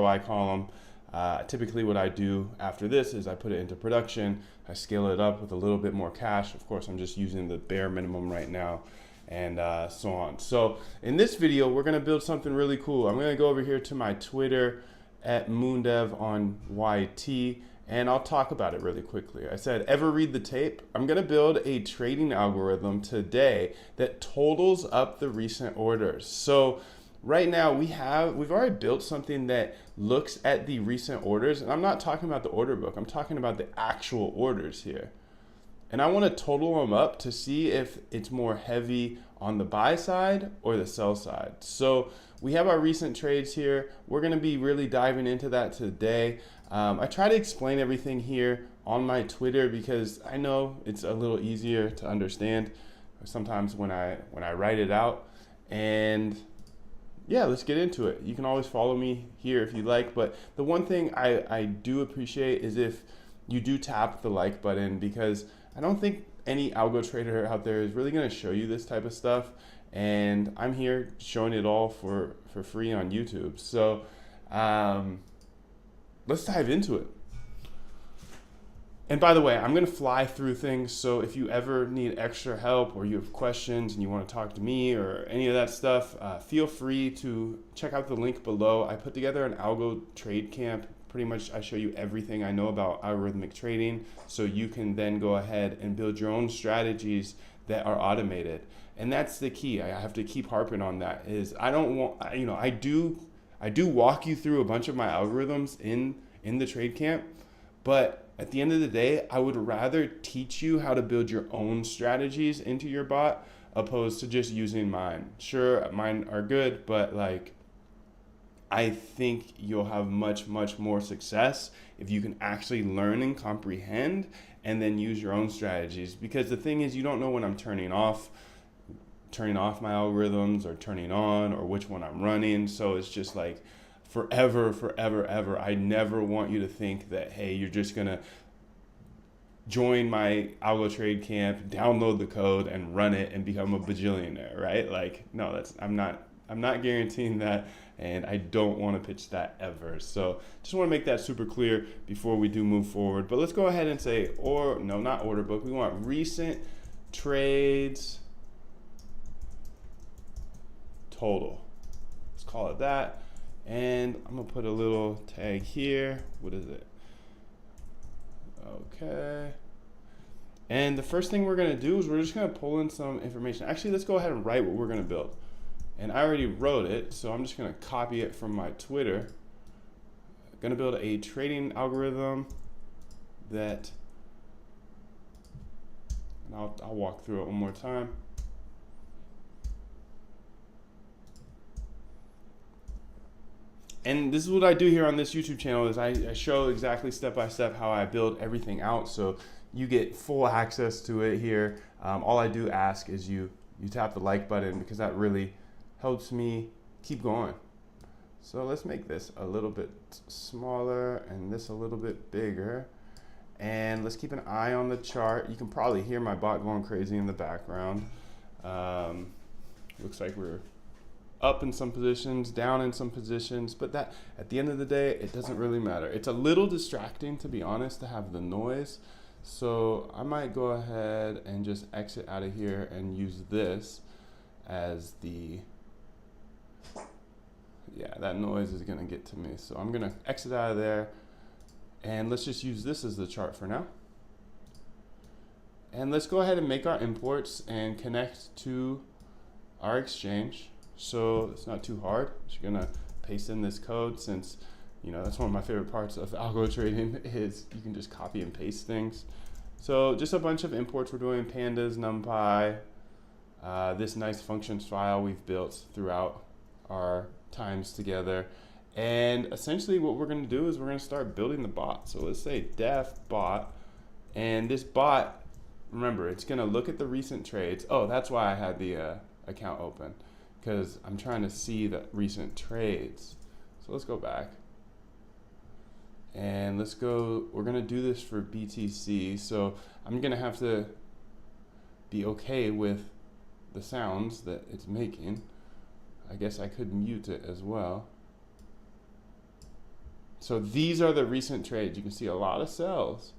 ROI column. Typically what I do after this is I put it into production, I scale it up with a little bit more cash. Of course, I'm just using the bare minimum right now, and so on. So in this video, we're gonna build something really cool. I'm gonna go over here to my Twitter at moondev on YT, and I'll talk about it really quickly. I said, ever read the tape? I'm gonna build a trading algorithm today that totals up the recent orders. So right now we've already built something that looks at the recent orders, and I'm not talking about the order book, I'm talking about the actual orders here. And I want to total them up to see if it's more heavy on the buy side or the sell side. So we have our recent trades here. We're going to be really diving into that today. I try to explain everything here on my Twitter because I know it's a little easier to understand sometimes when I write it out. And yeah, let's get into it. You can always follow me here if you like, but the one thing I do appreciate is if you do tap the like button, because I don't think any algo trader out there is really going to show you this type of stuff, and I'm here showing it all for free on YouTube. So let's dive into it. And by the way, I'm going to fly through things, so if you ever need extra help or you have questions and you want to talk to me or any of that stuff, feel free to check out the link below. I put together an algo trade camp. Pretty much I show you everything I know about algorithmic trading, so you can then go ahead and build your own strategies that are automated. And that's the key. I have to keep harping on that, is I don't want, I do walk you through a bunch of my algorithms in the trade camp, but at the end of the day, I would rather teach you how to build your own strategies into your bot opposed to just using mine. Sure, mine are good, but I think you'll have much more success if you can actually learn and comprehend and then use your own strategies. Because the thing is, you don't know when I'm turning off my algorithms or turning on, or which one I'm running. So it's just like forever. I never want you to think that, hey, you're just gonna join my algo trade camp, download the code and run it and become a bajillionaire, right? Like, no, I'm not guaranteeing that, and I don't want to pitch that ever. So just want to make that super clear before we do move forward. But let's go ahead and say, not order book. We want recent trades total. Let's call it that. And I'm gonna put a little tag here. What is it? Okay. And the first thing we're gonna do is we're just gonna pull in some information. Actually, let's go ahead and write what we're gonna build. And I already wrote it, so I'm just gonna copy it from my Twitter. I'm gonna build a trading algorithm that, and I'll walk through it one more time. And this is what I do here on this YouTube channel, is I show exactly step by step how I build everything out, so you get full access to it here. All I do ask is you tap the like button, because that really helps me keep going. So let's make this a little bit smaller and this a little bit bigger. And let's keep an eye on the chart. You can probably hear my bot going crazy in the background. Looks like we're up in some positions, down in some positions, but that, at the end of the day, it doesn't really matter. It's a little distracting, to be honest, to have the noise. So I might go ahead and just exit out of here and use this as the, yeah, that noise is gonna get to me. So I'm gonna exit out of there, and let's just use this as the chart for now. And let's go ahead and make our imports and connect to our exchange. So it's not too hard. Just gonna paste in this code, since that's one of my favorite parts of algo trading, is you can just copy and paste things. So just a bunch of imports we're doing: pandas, numpy, this nice functions file we've built throughout our times together. And essentially what we're gonna do is we're gonna start building the bot. So let's say def bot, and this bot, remember, it's gonna look at the recent trades. Oh, that's why I had the account open, because I'm trying to see the recent trades. So let's go back. And we're gonna do this for BTC. So I'm gonna have to be okay with the sounds that it's making. I guess I could mute it as well. So these are the recent trades. You can see a lot of sells.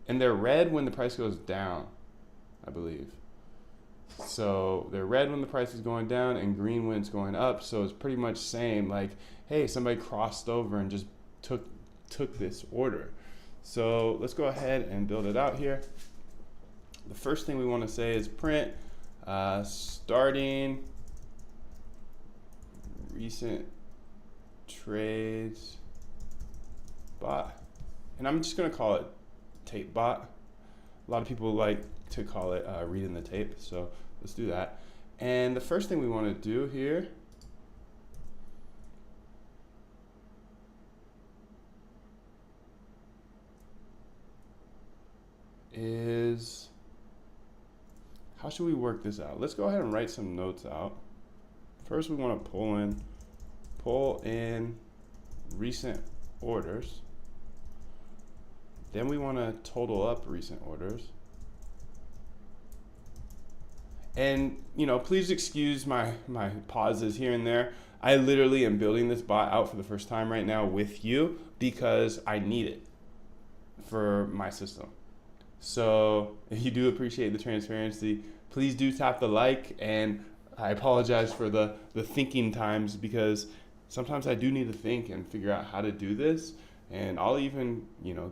And they're red when the price goes down, I believe. So they're red when the price is going down and green when it's going up. So it's pretty much saying like, hey, somebody crossed over and just took this order. So let's go ahead and build it out here. The first thing we want to say is print starting recent trades bot. And I'm just going to call it tape bot. A lot of people like to call it reading the tape, so let's do that. And the first thing we want to do here is, how should we work this out? Let's go ahead and write some notes out. First, we want to pull in recent orders. Then we want to total up recent orders. And please excuse my pauses here and there. I literally am building this bot out for the first time right now with you because I need it for my system. So if you do appreciate the transparency, please do tap the like, and I apologize for the thinking times because sometimes I do need to think and figure out how to do this. And I'll even,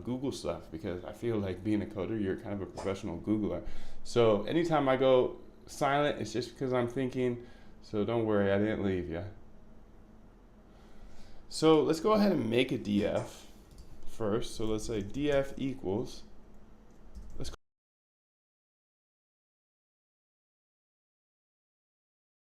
Google stuff because I feel like being a coder, you're kind of a professional Googler. So anytime I go silent, it's just because I'm thinking. So don't worry, I didn't leave you. So let's go ahead and make a DF first. So let's say DF equals